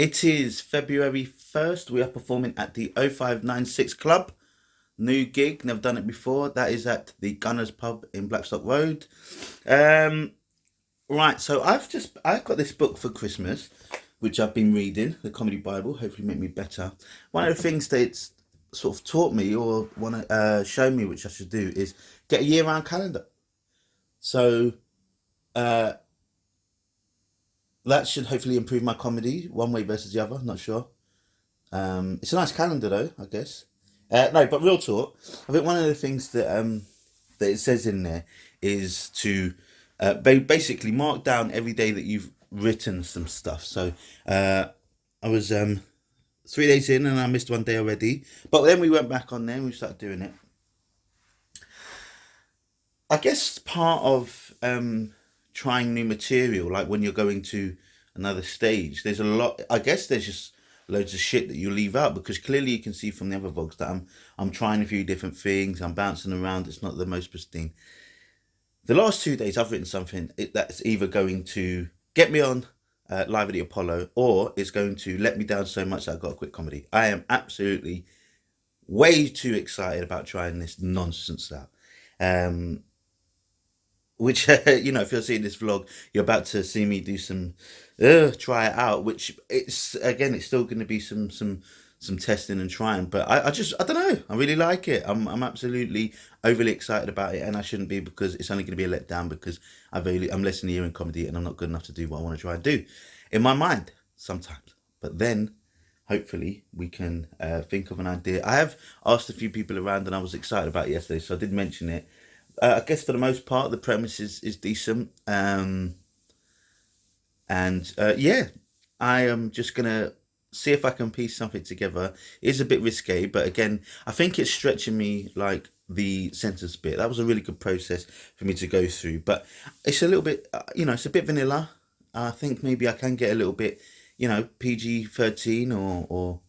It is February 1st. We are performing at the 0596 Club. New gig, never done it before. That is at the Gunners Pub in Blackstock Road. Um, right, so I've got this book for Christmas, which I've been reading, the Comedy Bible, hopefully make me better. One of the things that it's sort of taught me or want to show me, which I should do, is get a year-round calendar. So uh, that should hopefully improve my comedy one way versus the other. Not sure. It's a nice calendar though, I guess. No, but real talk. I think one of the things that it says in there is to basically mark down every day that you've written some stuff. So I was 3 days in and I missed one day already, but then we went back on there and we started doing it. I guess part of trying new material, like when you're going to another stage, there's a lot. I guess there's just loads of shit that you leave out because clearly you can see from the other vlogs that I'm trying a few different things. I'm bouncing around. It's not the most pristine. The last 2 days, I've written something that's either going to get me on live at the Apollo or it's going to let me down so much that I've got to quit comedy. I am absolutely way too excited about trying this nonsense out. Um, which if you're seeing this vlog, you're about to see me do some try it out, which it's still going to be some testing and trying, but I don't know, I really like it. I'm absolutely overly excited about it, and I shouldn't be because it's only going to be a letdown because I'm less than a year in comedy and I'm not good enough to do what I want to try and do in my mind sometimes. But then hopefully we can think of an idea. I have asked a few people around and I was excited about it yesterday, so I did mention it. I guess for the most part, the premise is decent. And yeah, I am just going to see if I can piece something together. It's a bit risque, but again, I think it's stretching me like the sentence bit. That was a really good process for me to go through, but it's a little bit, it's a bit vanilla. I think maybe I can get a little bit, PG-13 or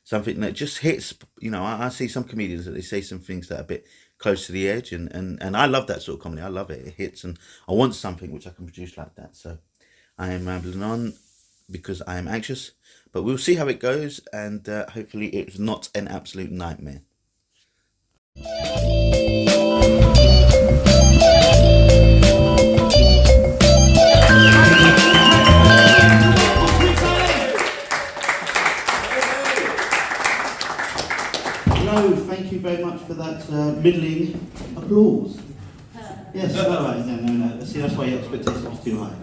something that just hits. I see some comedians that they say some things that are a bit close to the edge, and I love that sort of comedy. I love it. It hits, and I want something which I can produce like that. So I am rambling on because I am anxious, but we'll see how it goes, and hopefully it's not an absolute nightmare. Hello, thank you very much for that middling applause. Yes, all right, no. See, that's why your expectations are too high.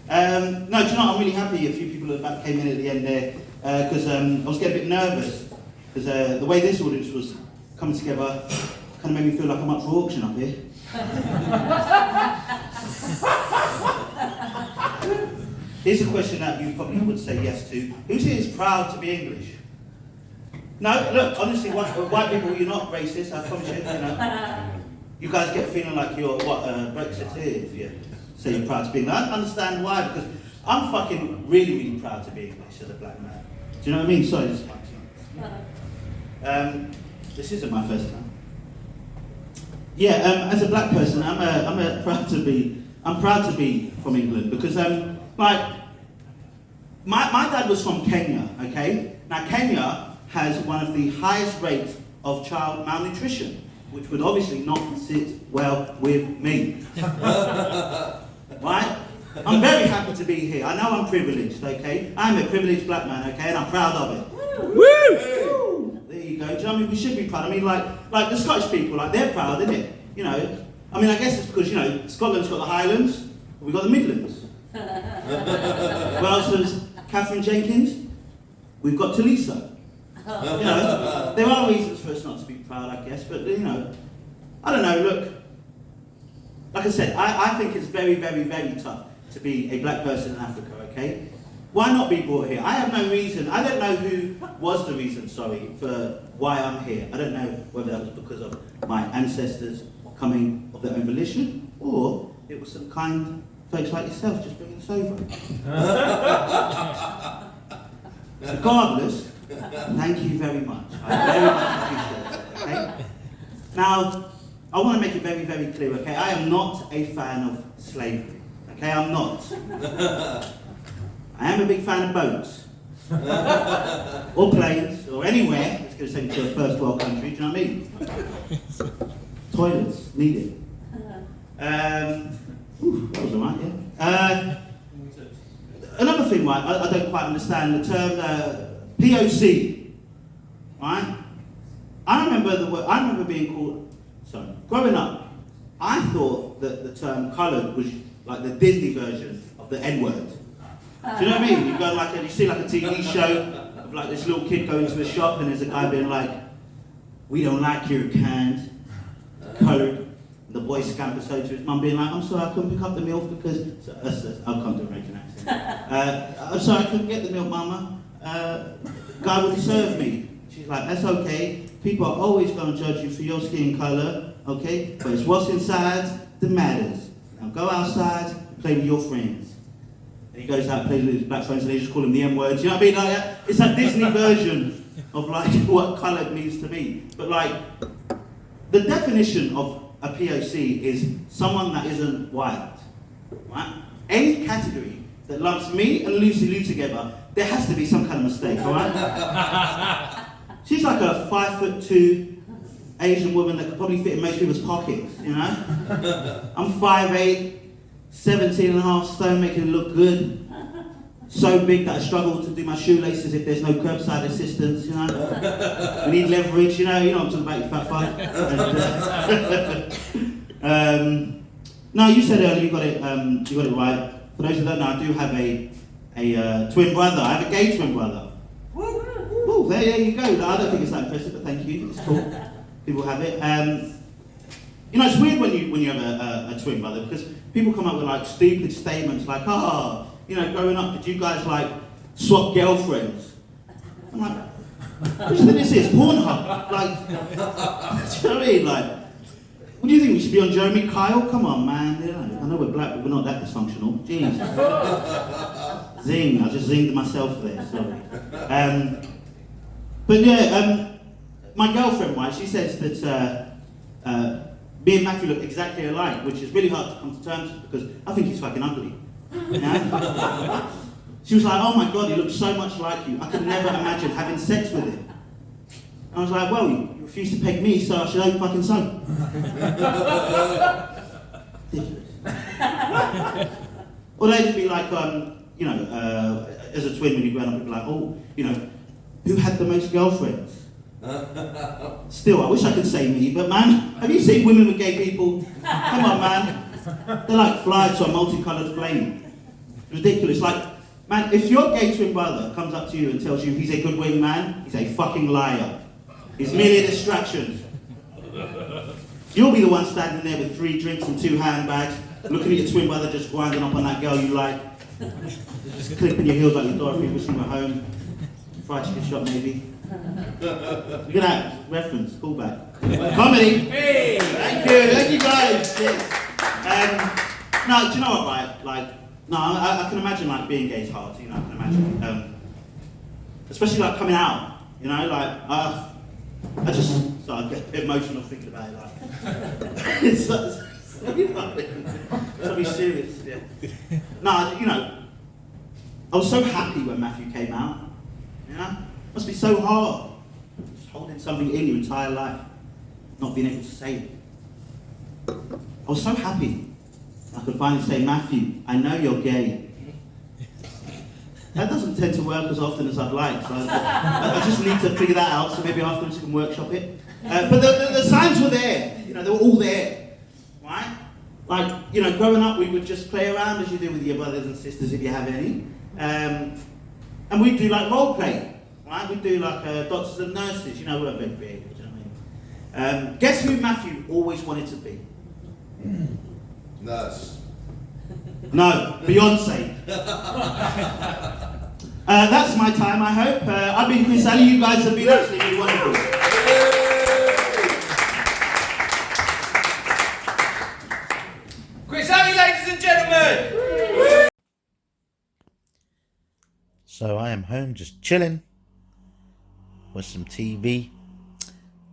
No, do you know, I'm really happy a few people that came in at the end there, because I was getting a bit nervous, because the way this audience was coming together kind of made me feel like I'm up for auction up here. Here's a question that you probably would say yes to. Who here is proud to be English? No, look, honestly, white people, you're not racist, I promise you, You guys get feeling like you're, Brexit here, if you say you're proud to be English. I understand why, because I'm fucking really, really proud to be English as a black man. Do you know what I mean? Sorry, this mic's this isn't my first time. Yeah, as a black person, I'm proud to be from England, because my dad was from Kenya, okay? Now Kenya has one of the highest rates of child malnutrition, which would obviously not sit well with me. Right? I'm very happy to be here. I know I'm privileged, okay? I'm a privileged black man, okay? And I'm proud of it. Woo! Woo! There you go. Do you know what I mean? We should be proud. I mean, like the Scottish people, like, they're proud, isn't it? I mean, I guess it's because, Scotland's got the Highlands, we've got the Midlands. What else is Catherine Jenkins? We've got Talisa. There are reasons for us not to be proud, I guess, but I don't know, look, like I said, I think it's very, very, very tough to be a black person in Africa, okay? Why not be brought here? I have no reason, I don't know who was the reason, for why I'm here. I don't know whether that was because of my ancestors coming of their own volition, or it was some kind folks like yourself just bringing us over. Regardless, thank you very much. I very much appreciate it. Okay? Now, I want to make it very, very clear, okay? I am not a fan of slavery. Okay, I'm not. I am a big fan of boats. or planes, or anywhere that's going to take you to a first world country, do you know what I mean? Toilets, needed. That was alright, yeah. Another thing, right, I don't quite understand the term POC, right? I remember being called, growing up, I thought that the term coloured was like the Disney version of the N-word. Do you know what I mean? You see like a TV show of like this little kid going to a shop and there's a guy being like, "We don't like your kind, coloured." The boy scampers over to his mum being like, "I'm sorry, I couldn't pick up the milk because..." I'll come to a American accent. "I'm sorry, I couldn't get the milk, mama. God would serve me." She's like, "That's okay. People are always going to judge you for your skin colour, okay? But it's what's inside that matters. Now go outside and play with your friends." And he goes out and plays with his black friends and they just call him the M-word. You know what I mean? Like, it's a Disney version of like what coloured means to me. But like, the definition of a POC is someone that isn't white, right? Any category that lumps me and Lucy Liu together, there has to be some kind of mistake, all right? She's like a 5'2" Asian woman that could probably fit in most people's pockets, you know? I'm 5'8", 17.5 stone, making it look good. So big that I struggle to do my shoelaces if there's no curbside assistance, you know? We need leverage, you know what I'm talking about, you fat fuck. No, you said earlier, you got it right. For those who don't know, I do have a twin brother. I have a gay twin brother. Oh, there you go. I don't think it's that impressive, but thank you. It's cool. People have it. You know, it's weird when you have a twin brother because people come up with like stupid statements like, you know, growing up, did you guys like swap girlfriends? I'm like, what do you think this is? Pornhub? Like, do you know what I mean? Like, what do you think? We should be on Jeremy Kyle? Come on, man. You know, I know we're black, but we're not that dysfunctional. Jeez. Zing. I just zinged myself there. Sorry. But yeah, my girlfriend, right? She says that me and Matthew look exactly alike, which is really hard to come to terms with because I think he's fucking ugly. Yeah? She was like, "Oh my God, he looks so much like you. I could never imagine having sex with him." I was like, "Well, you refused to peg me, so I should hope fucking so." Or they'd be like, you know, as a twin when you grow up, it'd be like, "Oh, you know, who had the most girlfriends?" Still, I wish I could say me, but man, have you seen women with gay people? Come on, man. They're like flies to a multicoloured flame. Ridiculous. Like, man, if your gay twin brother comes up to you and tells you he's a good wingman, he's a fucking liar. He's merely a distraction. You'll be the one standing there with 3 drinks and 2 handbags, looking at your twin brother just grinding up on that girl you like, just clipping your heels like your Dorothy wishing her home. Fried chicken shop, maybe. Look at that reference, callback. Comedy. Hey. Thank you guys. Yes. No, do you know what, right? Like, no, I can imagine like being gay is hard. You know, I can imagine, especially like coming out. You know, like I get a bit emotional thinking about it. Like, it's gotta be serious. Yeah. No, you know, I was so happy when Matthew came out. You know, it must be so hard, just holding something in your entire life, not being able to say it. I was so happy I could finally say, "Matthew, I know you're gay." That doesn't tend to work as often as I'd like, so I just need to figure that out, so maybe afterwards we can workshop it. But the signs were there, you know, they were all there, right? Like, you know, growing up we would just play around as you do with your brothers and sisters if you have any. And we'd do like role play, right? We'd do like doctors and nurses, you know, we're very creative, do you know what I mean? Guess who Matthew always wanted to be? Nurse. No, Beyonce. That's my time, I hope. I've been Chris Ali, you guys have been absolutely really wonderful. Chris Ali, ladies and gentlemen! So I am home just chilling with some TV.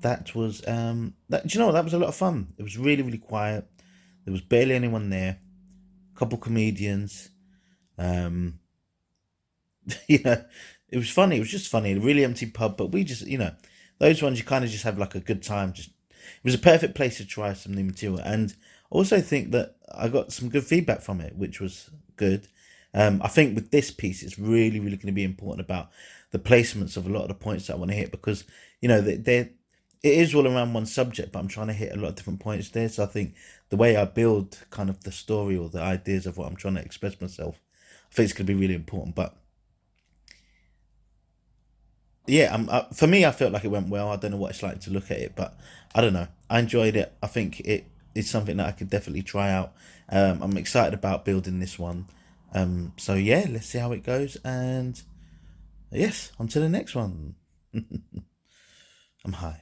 That was do you know what? That was a lot of fun. It was really, really quiet. There was barely anyone there. A couple comedians. You know, it was funny. It was just funny. A really empty pub, but we just, those ones you kind of just have like a good time. Just it was a perfect place to try some new material, and also think that I got some good feedback from it, which was good. I think with this piece, it's really, really going to be important about the placements of a lot of the points that I want to hit, because it is all around one subject, but I'm trying to hit a lot of different points there. So I think the way I build kind of the story or the ideas of what I'm trying to express myself, I think it's going to be really important. But yeah, for me, I felt like it went well. I don't know what it's like to look at it, but I don't know. I enjoyed it. I think it is something that I could definitely try out. I'm excited about building this one. So yeah, let's see how it goes. And yes, on to the next one. I'm high.